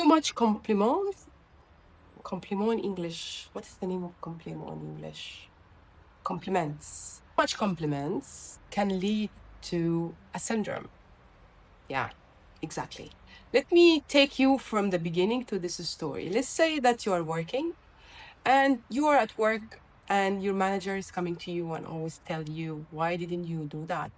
much compliments. Compliment in English. What is the name of compliment in English? Compliments. Too much compliments can lead to a syndrome. Yeah, exactly. Let me take you from the beginning to this story. Let's say that you are working and you are at work and your manager is coming to you and always tell you, why didn't you do that?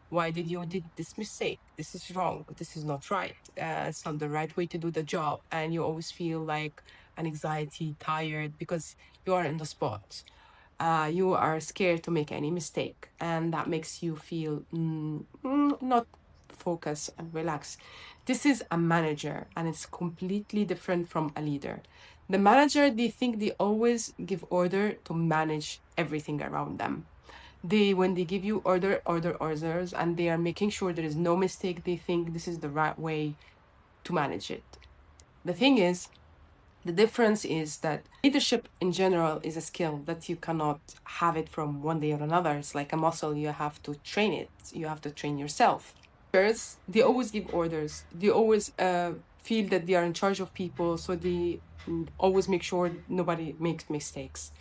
Why did you did this mistake? This is wrong. This is not right. It's not the right way to do the job. And you always feel like an anxiety, tired because you are in the spot. You are scared to make any mistake, and that makes you feel not focus and relax. This is a manager, and it's completely different from a leader. The manager, they think they always give order to manage everything around them. They when they give you orders, and they are making sure there is no mistake, they think this is the right way to manage it. The thing is, the difference is that leadership in general is a skill that you cannot have it from one day or another. It's like a muscle, you have to train it, you have to train yourself. Leaders, they always give orders, they always feel that they are in charge of people, so they always make sure nobody makes mistakes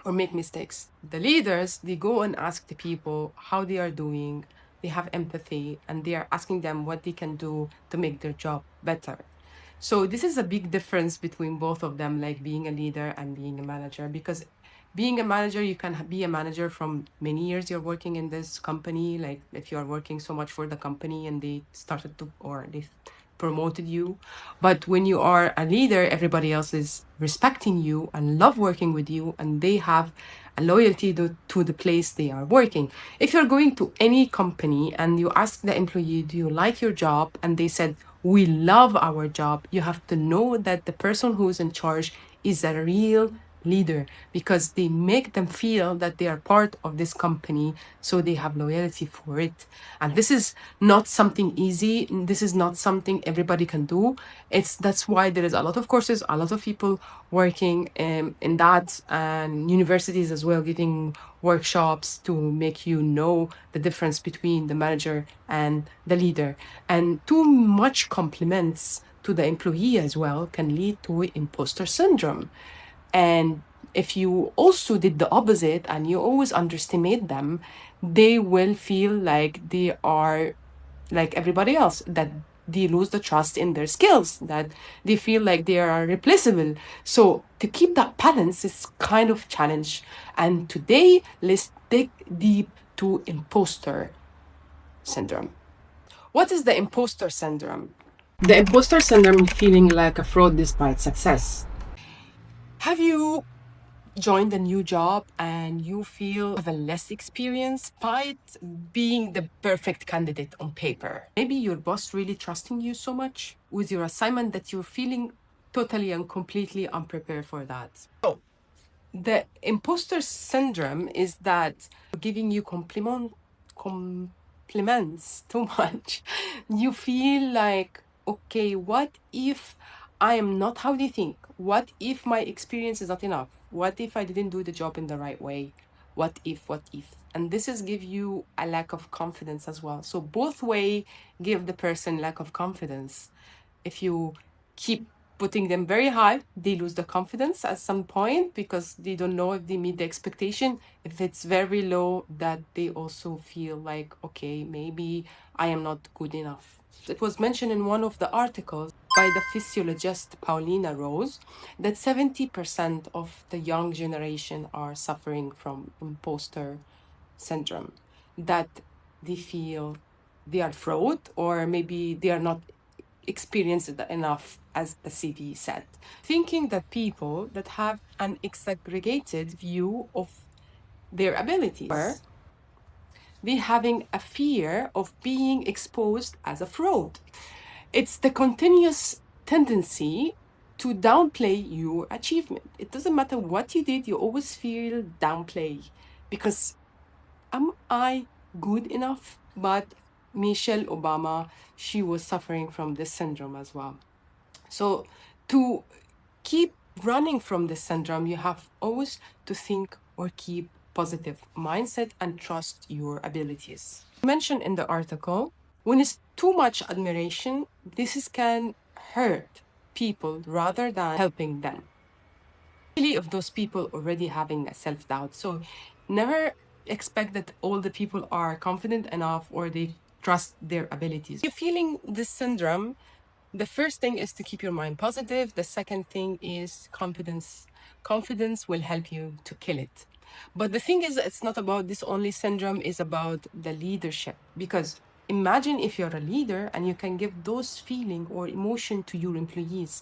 or make mistakes. The leaders, they go and ask the people how they are doing, they have empathy, and they are asking them what they can do to make their job better. So this is a big difference between both of them, like being a leader and being a manager, because being a manager, you can be a manager from many years you're working in this company. Like if you are working so much for the company and they started to, or they promoted you. But when you are a leader, everybody else is respecting you and love working with you, and they have a loyalty to the place they are working. If you're going to any company and you ask the employee, do you like your job? And they said, we love our job. You have to know that the person who is in charge is a real leader, because they make them feel that they are part of this company, so they have loyalty for it. And this is not something easy. This is not something everybody can do. That's why there is a lot of courses, a lot of people working in that, and universities as well giving workshops to make you know the difference between the manager and the leader. And too much compliments to the employee as well can lead to imposter syndrome. And if you also did the opposite and you always underestimate them, they will feel like they are like everybody else, that they lose the trust in their skills, that they feel like they are replaceable. So to keep that balance is kind of challenge. And today, let's dig deep to imposter syndrome. What is the imposter syndrome? The imposter syndrome is feeling like a fraud despite success. Have you joined a new job and you feel have a less experience despite being the perfect candidate on paper? Maybe your boss really trusting you so much with your assignment that you're feeling totally and completely unprepared for that. So the imposter syndrome is that giving you compliments too much. You feel like, okay, what if I am not how they think? What if my experience is not enough? What if I didn't do the job in the right way? What if, what if? And this is give you a lack of confidence as well. So both way give the person lack of confidence. If you keep putting them very high, they lose the confidence at some point because they don't know if they meet the expectation. If it's very low, that they also feel like, okay, maybe I am not good enough. It was mentioned in one of the articles by the physiologist Paulina Rose that 70% of the young generation are suffering from imposter syndrome, that they feel they are fraud, or maybe they are not experienced enough, as the CV said. Thinking that people that have an exaggerated view of their abilities, or they having a fear of being exposed as a fraud. It's the continuous tendency to downplay your achievement. It doesn't matter what you did, you always feel downplay, because am I good enough? But Michelle Obama, she was suffering from this syndrome as well. So to keep running from this syndrome, you have always to think or keep positive mindset and trust your abilities. Mentioned in the article, when it's too much admiration, can hurt people rather than helping them. Really, of those people already having a self-doubt. So never expect that all the people are confident enough or they trust their abilities. If you're feeling this syndrome, the first thing is to keep your mind positive. The second thing is confidence. Confidence will help you to kill it. But the thing is, it's not about this only syndrome, is about the leadership. Because imagine if you're a leader and you can give those feeling or emotion to your employees,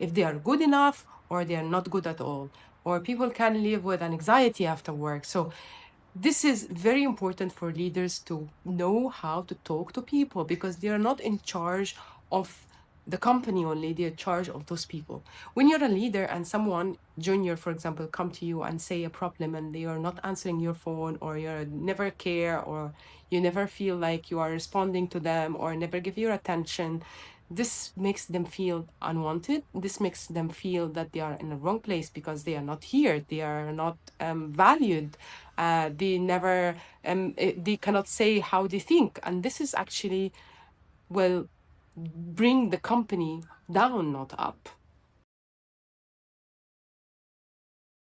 if they are good enough or they are not good at all, or people can live with an anxiety after work. So this is very important for leaders to know how to talk to people, because they are not in charge of the company only, they're in charge of those people. When you're a leader and someone junior, for example, come to you and say a problem and they are not answering your phone, or you never care, or you never feel like you are responding to them, or never give your attention, this makes them feel unwanted. This makes them feel that they are in the wrong place because they are not here, they are not valued, they never they cannot say how they think, and this is actually will bring the company down, not up.